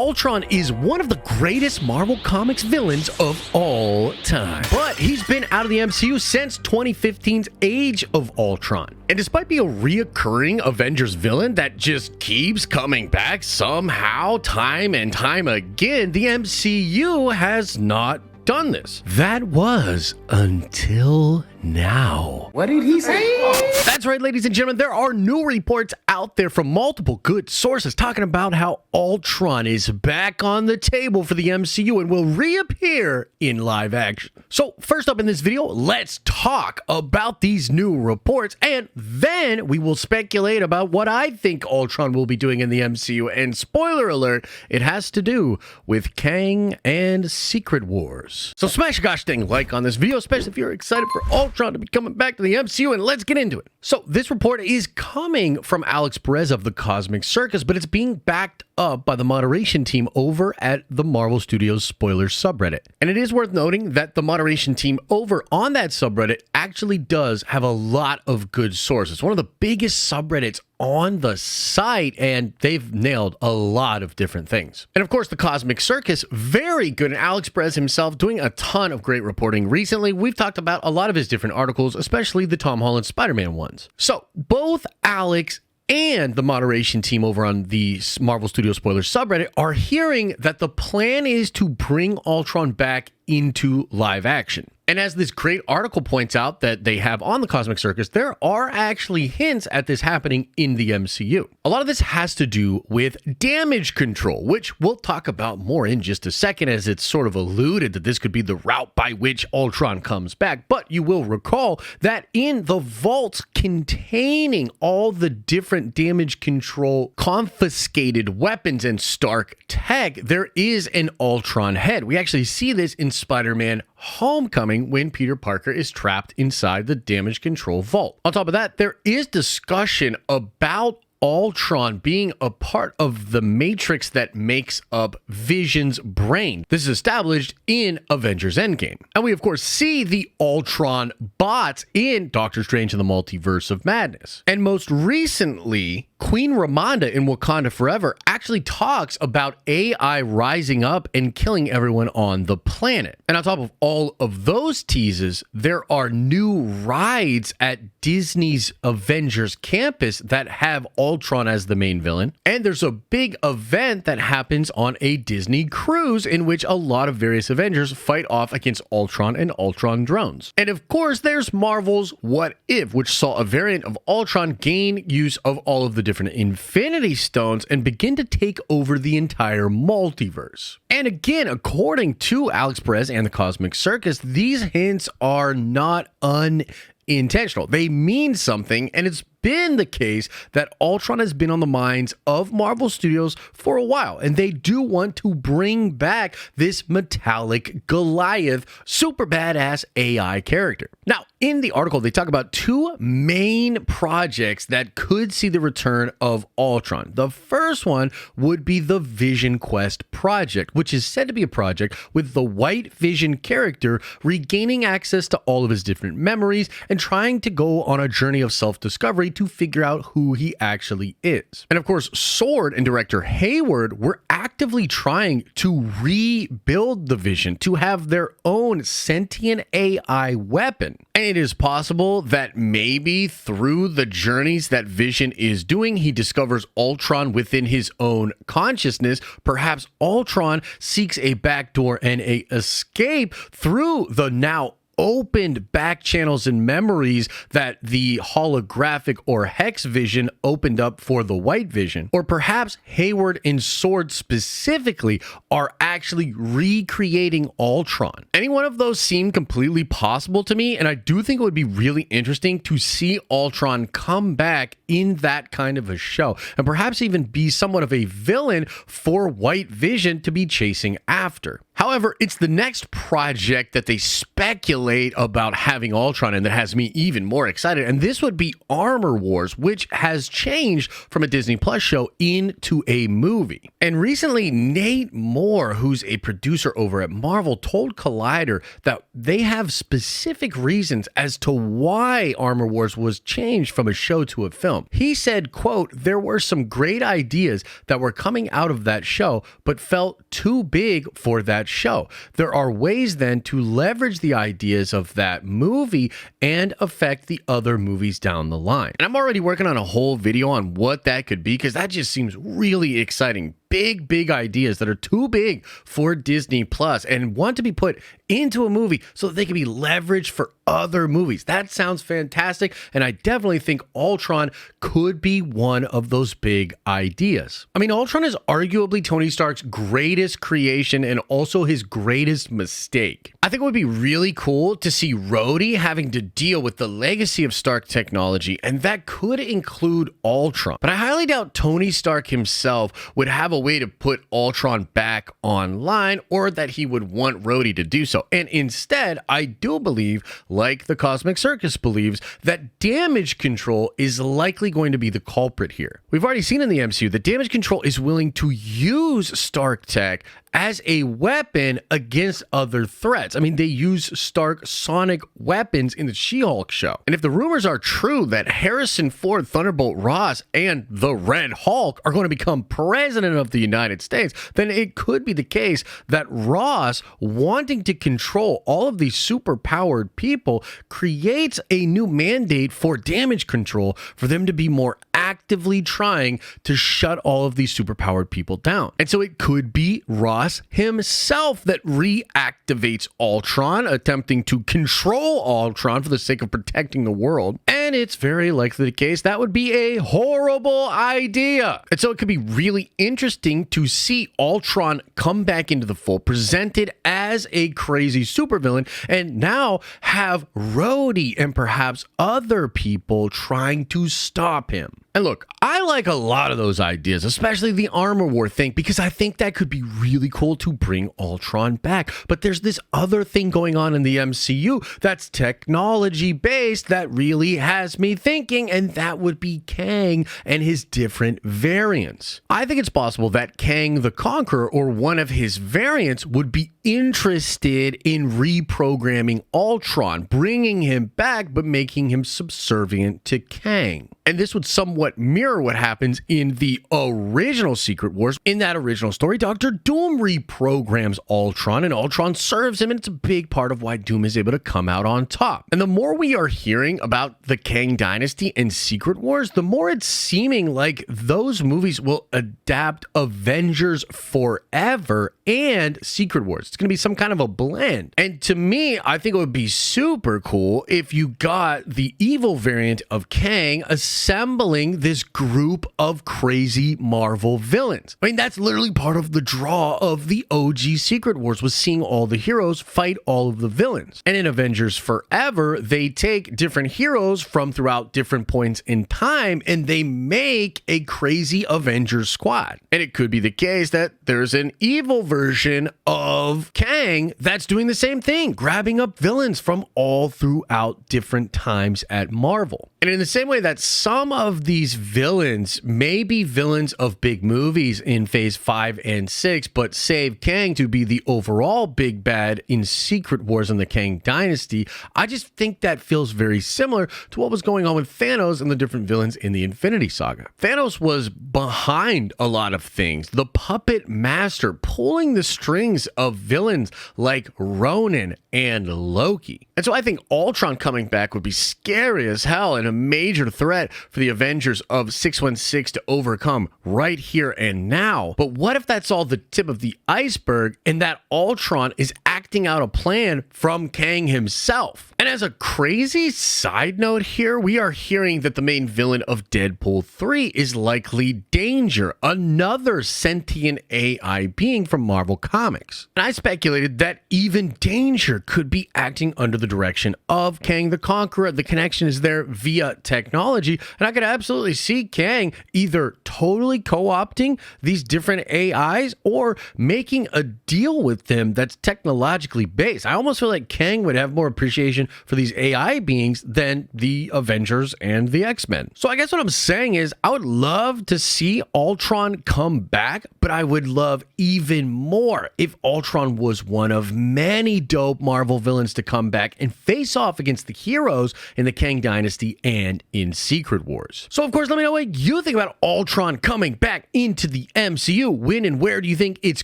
Ultron is one of the greatest Marvel Comics villains of all time. But he's been out of the MCU since 2015's Age of Ultron. And despite being a reoccurring Avengers villain that just keeps coming back somehow, time and time again, the MCU has not done this. That was until now. What did he say? That's right, ladies and gentlemen, there are new reports out there from multiple good sources talking about how Ultron is back on the table for the MCU and will reappear in live action. So first up in this video, let's talk about these new reports, and then we will speculate about what I think Ultron will be doing in the MCU. And spoiler alert, it has to do with Kang and Secret Wars. So smash a gosh dang like on this video, especially if you're excited for Ultron to be coming back to the MCU, and let's get into it. So this report is coming from Alex Perez of the Cosmic Circus, but it's being backed up by the moderation team over at the Marvel Studios spoilers subreddit. And it is worth noting that the moderation team over on that subreddit actually does have a lot of good sources. One of the biggest subreddits on the site, and they've nailed a lot of different things. And of course, the Cosmic Circus, very good, and Alex Perez himself doing a ton of great reporting recently. We've talked about a lot of his different articles, especially the Tom Holland Spider-Man ones. So both Alex and the moderation team over on the Marvel Studios spoilers subreddit are hearing that the plan is to bring Ultron back into live action. And as this great article points out that they have on the Cosmic Circus, there are actually hints at this happening in the MCU. A lot of this has to do with damage control, which we'll talk about more in just a second, as it's sort of alluded that this could be the route by which Ultron comes back. But you will recall that in the vaults containing all the different damage control confiscated weapons and Stark tech, there is an Ultron head. We actually see this in Spider-Man Homecoming when Peter Parker is trapped inside the damage control vault. On top of that, there is discussion about Ultron being a part of the matrix that makes up Vision's brain. This is established in Avengers Endgame. And we of course see the Ultron bots in Doctor Strange in the Multiverse of Madness. And most recently, Queen Ramonda in Wakanda Forever actually talks about AI rising up and killing everyone on the planet. And on top of all of those teases, there are new rides at Disney's Avengers campus that have Ultron as the main villain. And there's a big event that happens on a Disney cruise in which a lot of various Avengers fight off against Ultron and Ultron drones. And of course, there's Marvel's What If, which saw a variant of Ultron gain use of all of the different Infinity Stones and begin to take over the entire multiverse. And again, according to Alex Perez and the Cosmic Circus, these hints are not unintentional. They mean something, and it's been the case that Ultron has been on the minds of Marvel Studios for a while, and they do want to bring back this metallic Goliath, super badass AI character. Now, in the article, they talk about two main projects that could see the return of Ultron. The first one would be the Vision Quest project, which is said to be a project with the White Vision character regaining access to all of his different memories and trying to go on a journey of self-discovery to figure out who he actually is. And of course, Sword and director Hayward were actively trying to rebuild the Vision to have their own sentient AI weapon. And it is possible that maybe through the journeys that Vision is doing, he discovers Ultron within his own consciousness. Perhaps Ultron seeks a backdoor and a escape through the now opened back channels and memories that the holographic or Hex Vision opened up for the White Vision. Or perhaps Hayward and Sword specifically are actually recreating Ultron. Any one of those seem completely possible to me, and I do think it would be really interesting to see Ultron come back in that kind of a show, and perhaps even be somewhat of a villain for White Vision to be chasing after. However, it's the next project that they speculate about having Ultron in that has me even more excited, and this would be Armor Wars, which has changed from a Disney Plus show into a movie. And recently, Nate Moore, who's a producer over at Marvel, told Collider that they have specific reasons as to why Armor Wars was changed from a show to a film. He said, quote, "There were some great ideas that were coming out of that show, but felt too big for that show. There are ways then to leverage the ideas of that movie and affect the other movies down the line." And I'm already working on a whole video on what that could be, because that just seems really exciting. Big ideas that are too big for Disney Plus and want to be put into a movie so that they can be leveraged for other movies. That sounds fantastic, and I definitely think Ultron could be one of those big ideas. I mean, Ultron is arguably Tony Stark's greatest creation and also his greatest mistake. I think it would be really cool to see Rhodey having to deal with the legacy of Stark technology, and that could include Ultron. But I highly doubt Tony Stark himself would have a way to put Ultron back online, or that he would want Rhodey to do so. And instead, I do believe, like the Cosmic Circus believes, that Damage Control is likely going to be the culprit here. We've already seen in the MCU that Damage Control is willing to use Stark tech as a weapon against other threats. I mean, they use Stark sonic weapons in the She-Hulk show. And if the rumors are true that Harrison Ford, Thunderbolt Ross, and the Red Hulk are going to become president of the United States, then it could be the case that Ross, wanting to control all of these super-powered people, creates a new mandate for Damage Control for them to be more actively trying to shut all of these superpowered people down. And so it could be Ross himself that reactivates Ultron, attempting to control Ultron for the sake of protecting the world. And it's very likely the case that would be a horrible idea. And so it could be really interesting to see Ultron come back into the fold, presented as a crazy supervillain, and now have Rhodey and perhaps other people trying to stop him. And look, I like a lot of those ideas, especially the Armor War thing, because I think that could be really cool to bring Ultron back. But there's this other thing going on in the MCU that's technology based that really has me thinking, and that would be Kang and his different variants. I think it's possible that Kang the Conqueror, or one of his variants, would be interested in reprogramming Ultron, bringing him back but making him subservient to Kang. And this would somewhat mirror what happens in the original Secret Wars. In that original story, Doctor Doom reprograms Ultron, and Ultron serves him, and it's a big part of why Doom is able to come out on top. And the more we are hearing about the Kang Dynasty and Secret Wars, the more it's seeming like those movies will adapt Avengers Forever and Secret Wars. It's going to be some kind of a blend. And to me, I think it would be super cool if you got the evil variant of Kang assembling this group of crazy Marvel villains. I mean, that's literally part of the draw of the OG Secret Wars, was seeing all the heroes fight all of the villains. And in Avengers Forever, they take different heroes from throughout different points in time, and they make a crazy Avengers squad. And it could be the case that there's an evil version of Kang that's doing the same thing, grabbing up villains from all throughout different times at Marvel. And in the same way that some of these villains may be villains of big movies in Phase 5 and 6, but save Kang to be the overall big bad in Secret Wars and the Kang Dynasty, I just think that feels very similar to what was going on with Thanos and the different villains in the Infinity Saga. Thanos was behind a lot of things, the puppet master, pulling the strings of villains like Ronan and Loki. And so I think Ultron coming back would be scary as hell and a major threat for the Avengers of 616 to overcome right here and now. But what if that's all the tip of the iceberg, and that Ultron is actually acting out a plan from Kang himself. And as a crazy side note here, we are hearing that the main villain of Deadpool 3 is likely Danger, another sentient AI being from Marvel Comics. And I speculated that even Danger could be acting under the direction of Kang the Conqueror. The connection is there via technology, and I could absolutely see Kang either totally co-opting these different AIs or making a deal with them that's technologically based. I almost feel like Kang would have more appreciation for these AI beings than the Avengers and the X-Men. So I guess what I'm saying is I would love to see Ultron come back, but I would love even more if Ultron was one of many dope Marvel villains to come back and face off against the heroes in the Kang Dynasty and in Secret Wars. So of course, let me know what you think about Ultron coming back into the MCU. When and where do you think it's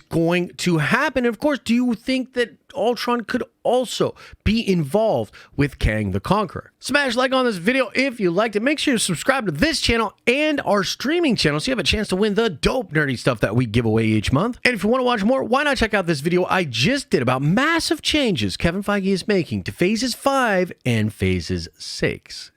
going to happen? And of course, do you think that Ultron could also be involved with Kang the Conqueror? Smash like on this video if you liked it. Make sure you subscribe to this channel and our streaming channel so you have a chance to win the dope nerdy stuff that we give away each month. And if you want to watch more, why not check out this video I just did about massive changes Kevin Feige is making to Phases 5 and Phases 6.